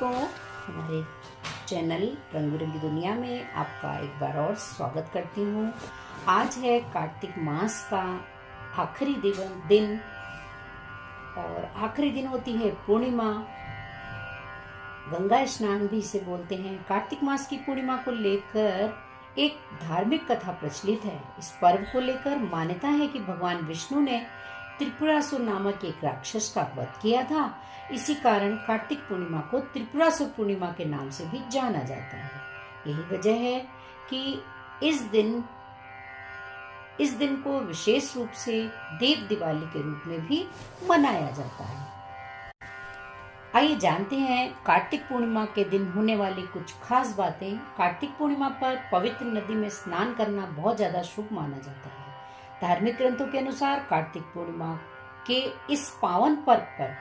दोस्तों, हमारे चैनल रंग बिरंगी दुनिया में आपका एक बार और स्वागत करती हूँ। आज है कार्तिक मास का आखिरी दिन और आखिरी दिन होती है पूर्णिमा। गंगा स्नान भी इसे बोलते हैं। कार्तिक मास की पूर्णिमा को लेकर एक धार्मिक कथा प्रचलित है। इस पर्व को लेकर मान्यता है कि भगवान विष्णु ने त्रिपुरासुर नामक एक राक्षस का वध किया था। इसी कारण कार्तिक पूर्णिमा को त्रिपुरासुर पूर्णिमा के नाम से भी जाना जाता है। यही वजह है कि इस दिन को विशेष रूप से देव दिवाली के रूप में भी मनाया जाता है। आइए जानते हैं कार्तिक पूर्णिमा के दिन होने वाली कुछ खास बातें। कार्तिक पूर्णिमा पर पवित्र नदी में स्नान करना बहुत ज्यादा शुभ माना जाता है। धार्मिक ग्रंथों के अनुसार कार्तिक पूर्णिमा के इस पावन पर्व पर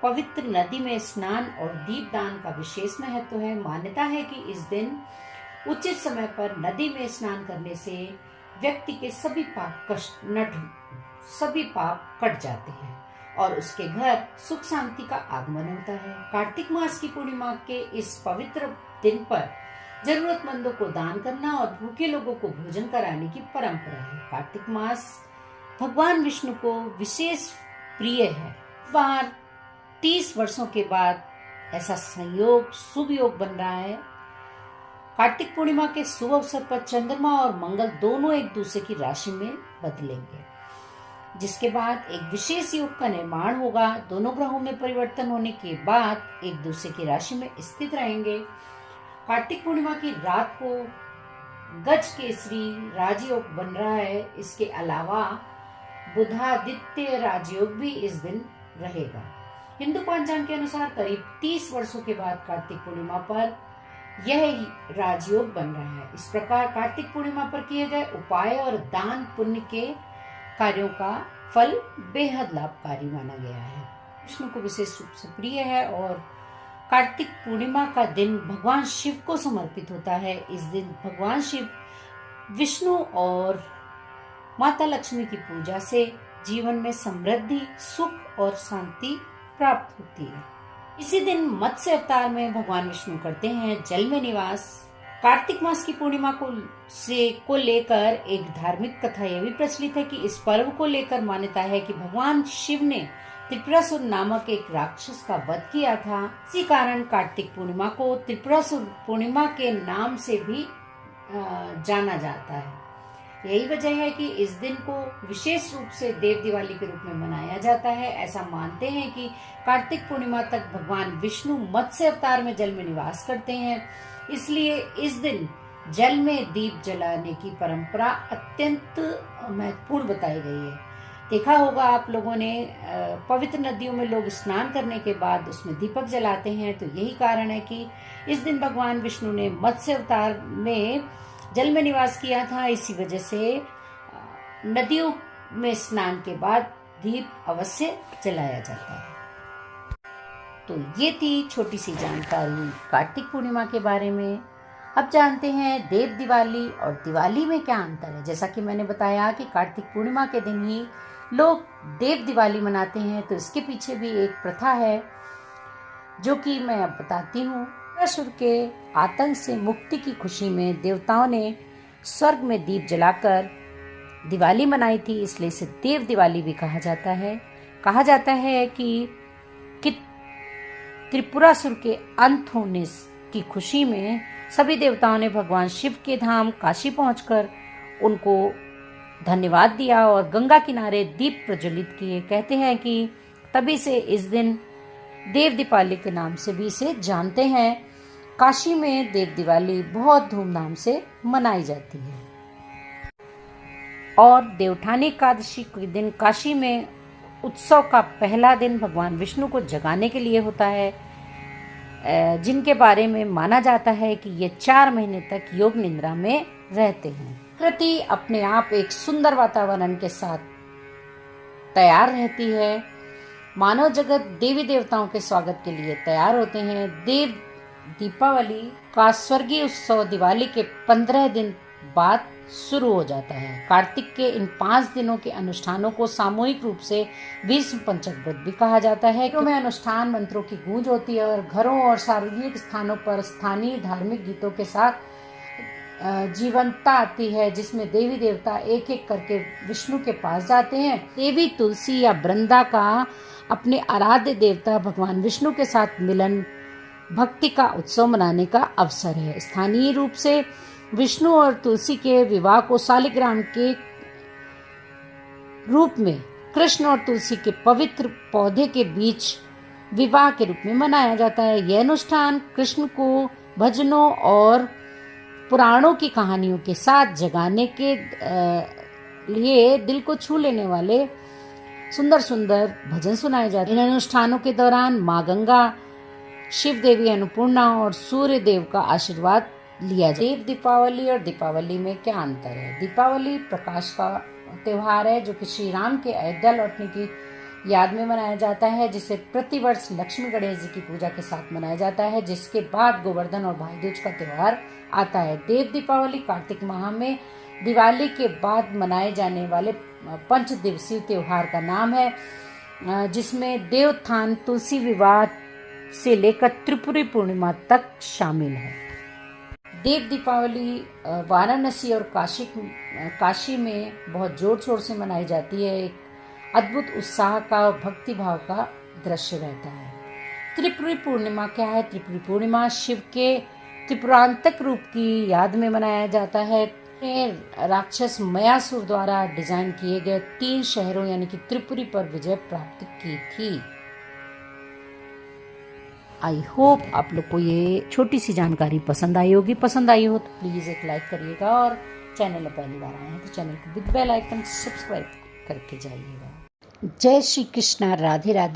पवित्र नदी में स्नान और दीपदान का विशेष महत्व है। मान्यता है कि इस दिन उचित समय पर नदी में स्नान करने से व्यक्ति के सभी पाप कट जाते हैं और उसके घर सुख शांति का आगमन होता है। कार्तिक मास की पूर्णिमा के इस पवित्र दिन पर जरूरतमंदों को दान करना और भूखे लोगों को भोजन कराने की परंपरा है। कार्तिक मास भगवान विष्णु को विशेष प्रिय है। बार 30 वर्षों के बाद ऐसा शुभ योग बन रहा है। कार्तिक पूर्णिमा के शुभ अवसर पर चंद्रमा और मंगल दोनों एक दूसरे की राशि में बदलेंगे, जिसके बाद एक विशेष योग का निर्माण होगा। दोनों ग्रहों में परिवर्तन होने के बाद एक दूसरे की राशि में स्थित रहेंगे। कार्तिक पूर्णिमा की रात को गज केसरी राजयोग बन रहा है। इसके अलावा बुधादित्य राजयोग भी इस दिन रहेगा। हिंदू पंचांग के अनुसार करीब 30 वर्षों के बाद कार्तिक पूर्णिमा पर यह राजयोग बन रहा है। इस प्रकार कार्तिक पूर्णिमा पर किए गए उपाय और दान पुण्य के कार्यों का फल बेहद लाभकारी माना गया है। विष्णु को विशेष रूप से प्रिय है और कार्तिक पूर्णिमा का दिन भगवान शिव को समर्पित होता है। इस दिन भगवान शिव विष्णु और माता लक्ष्मी की पूजा से जीवन में समृद्धि, सुख और शांति प्राप्त होती है। इसी दिन मत्स्य अवतार में भगवान विष्णु करते हैं जल में निवास। कार्तिक मास की पूर्णिमा को लेकर एक धार्मिक कथा यह भी प्रचलित है कि इस पर्व को लेकर मान्यता है कि भगवान शिव ने त्रिपुरासुर नामक एक राक्षस का वध किया था। इसी कारण कार्तिक पूर्णिमा को त्रिपुरासुर पूर्णिमा के नाम से भी जाना जाता है। यही वजह है कि इस दिन को विशेष रूप से देव दिवाली के रूप में मनाया जाता है। ऐसा मानते हैं कि कार्तिक पूर्णिमा तक भगवान विष्णु मत्स्य अवतार में जल में निवास करते हैं, इसलिए इस दिन जल में दीप जलाने की परंपरा अत्यंत महत्वपूर्ण बताई गई है। देखा होगा आप लोगों ने, पवित्र नदियों में लोग स्नान करने के बाद उसमें दीपक जलाते हैं। तो यही कारण है कि इस दिन भगवान विष्णु ने मत्स्य अवतार में जल में निवास किया था। इसी वजह से नदियों में स्नान के बाद दीप अवश्य जलाया जाता है। तो ये थी छोटी सी जानकारी कार्तिक पूर्णिमा के बारे में। अब जानते हैं देव दिवाली और दिवाली में क्या अंतर है। जैसा कि मैंने बताया कि कार्तिक पूर्णिमा के दिन ही लोग देव दिवाली मनाते हैं, तो इसके पीछे भी एक प्रथा है जो कि मैं अब बताती हूँ। असुर के आतंक से मुक्ति की खुशी में देवताओं ने स्वर्ग में दीप जलाकर दिवाली मनाई थी, इसलिए इसे देव दिवाली भी कहा जाता है। कहा जाता है कि त्रिपुरासुर के अंत होने की खुशी में सभी देवताओं ने भगवान शिव के धाम काशी पहुंचकर उनको धन्यवाद दिया और गंगा किनारे दीप प्रज्वलित किए। कहते हैं कि तभी से इस दिन देव दीपावली के नाम से भी इसे जानते हैं। काशी में देव दिवाली बहुत धूमधाम से मनाई जाती है और देवउठानी एकादशी के दिन काशी में उत्सव का पहला दिन भगवान विष्णु को जगाने के लिए होता है, जिनके बारे में माना जाता है कि ये 4 महीने तक योग निद्रा में रहते हैं। प्रकृति अपने आप एक सुंदर वातावरण के साथ तैयार रहती है। मानव जगत देवी देवताओं के स्वागत के लिए तैयार होते हैं। देव दीपावली का स्वर्गीय उत्सव दिवाली के 15 दिन बाद शुरू हो जाता है। कार्तिक के इन 5 दिनों के अनुष्ठानों को सामूहिक रूप से भीष्म पंचक व्रत भी कहा जाता है। में अनुष्ठान मंत्रों की गूंज होती है और घरों और सार्वजनिक स्थानों पर स्थानीय धार्मिक गीतों के साथ जीवंतता आती है, जिसमें देवी देवता एक एक करके विष्णु के पास जाते हैं। देवी तुलसी या वृंदा का अपने आराध्य देवता भगवान विष्णु के साथ मिलन भक्ति का उत्सव मनाने का अवसर है। स्थानीय रूप से विष्णु और तुलसी के विवाह को शालिग्राम के रूप में कृष्ण और तुलसी के पवित्र पौधे के बीच विवाह के रूप में मनाया जाता है। यह अनुष्ठान कृष्ण को भजनों और पुराणों की कहानियों के साथ जगाने के लिए दिल को छू लेने वाले सुंदर सुंदर भजन सुनाए जाते हैं। इन अनुष्ठानों के दौरान माँ गंगा, शिव देवी अन्नपूर्णा और सूर्य देव का आशीर्वाद लिया जाए। देव दीपावली और दीपावली में क्या अंतर है? दीपावली प्रकाश का त्योहार है जो कि श्री राम के अयोध्या लौटने की याद में मनाया जाता है, जिसे प्रतिवर्ष लक्ष्मी गणेश जी की पूजा के साथ मनाया जाता है, जिसके बाद गोवर्धन और भाई दूज का त्योहार आता है। देव दीपावली कार्तिक माह में दिवाली के बाद मनाए जाने वाले 5 दिवसीय त्योहार का नाम है, जिसमें देवोत्थान, तुलसी विवाह से लेकर त्रिपुरी पूर्णिमा तक शामिल है। देव दीपावली वाराणसी और काशी में बहुत जोर शोर से मनाई जाती है। एक अद्भुत उत्साह का और भक्ति भाव का दृश्य रहता है। त्रिपुरी पूर्णिमा क्या है? त्रिपुरी पूर्णिमा शिव के त्रिपुरांतक रूप की याद में मनाया जाता है। राक्षस मयासुर द्वारा डिजाइन किए गए 3 शहरों यानी कि त्रिपुरी पर विजय प्राप्त की थी। आई होप आप लोग को ये छोटी सी जानकारी पसंद आई होगी। पसंद आई हो तो प्लीज़ एक लाइक करिएगा और चैनल में पहली बार आए हैं तो चैनल को विद बेल आइकन सब्सक्राइब करके जाइएगा। जय श्री कृष्णा, राधे राधे।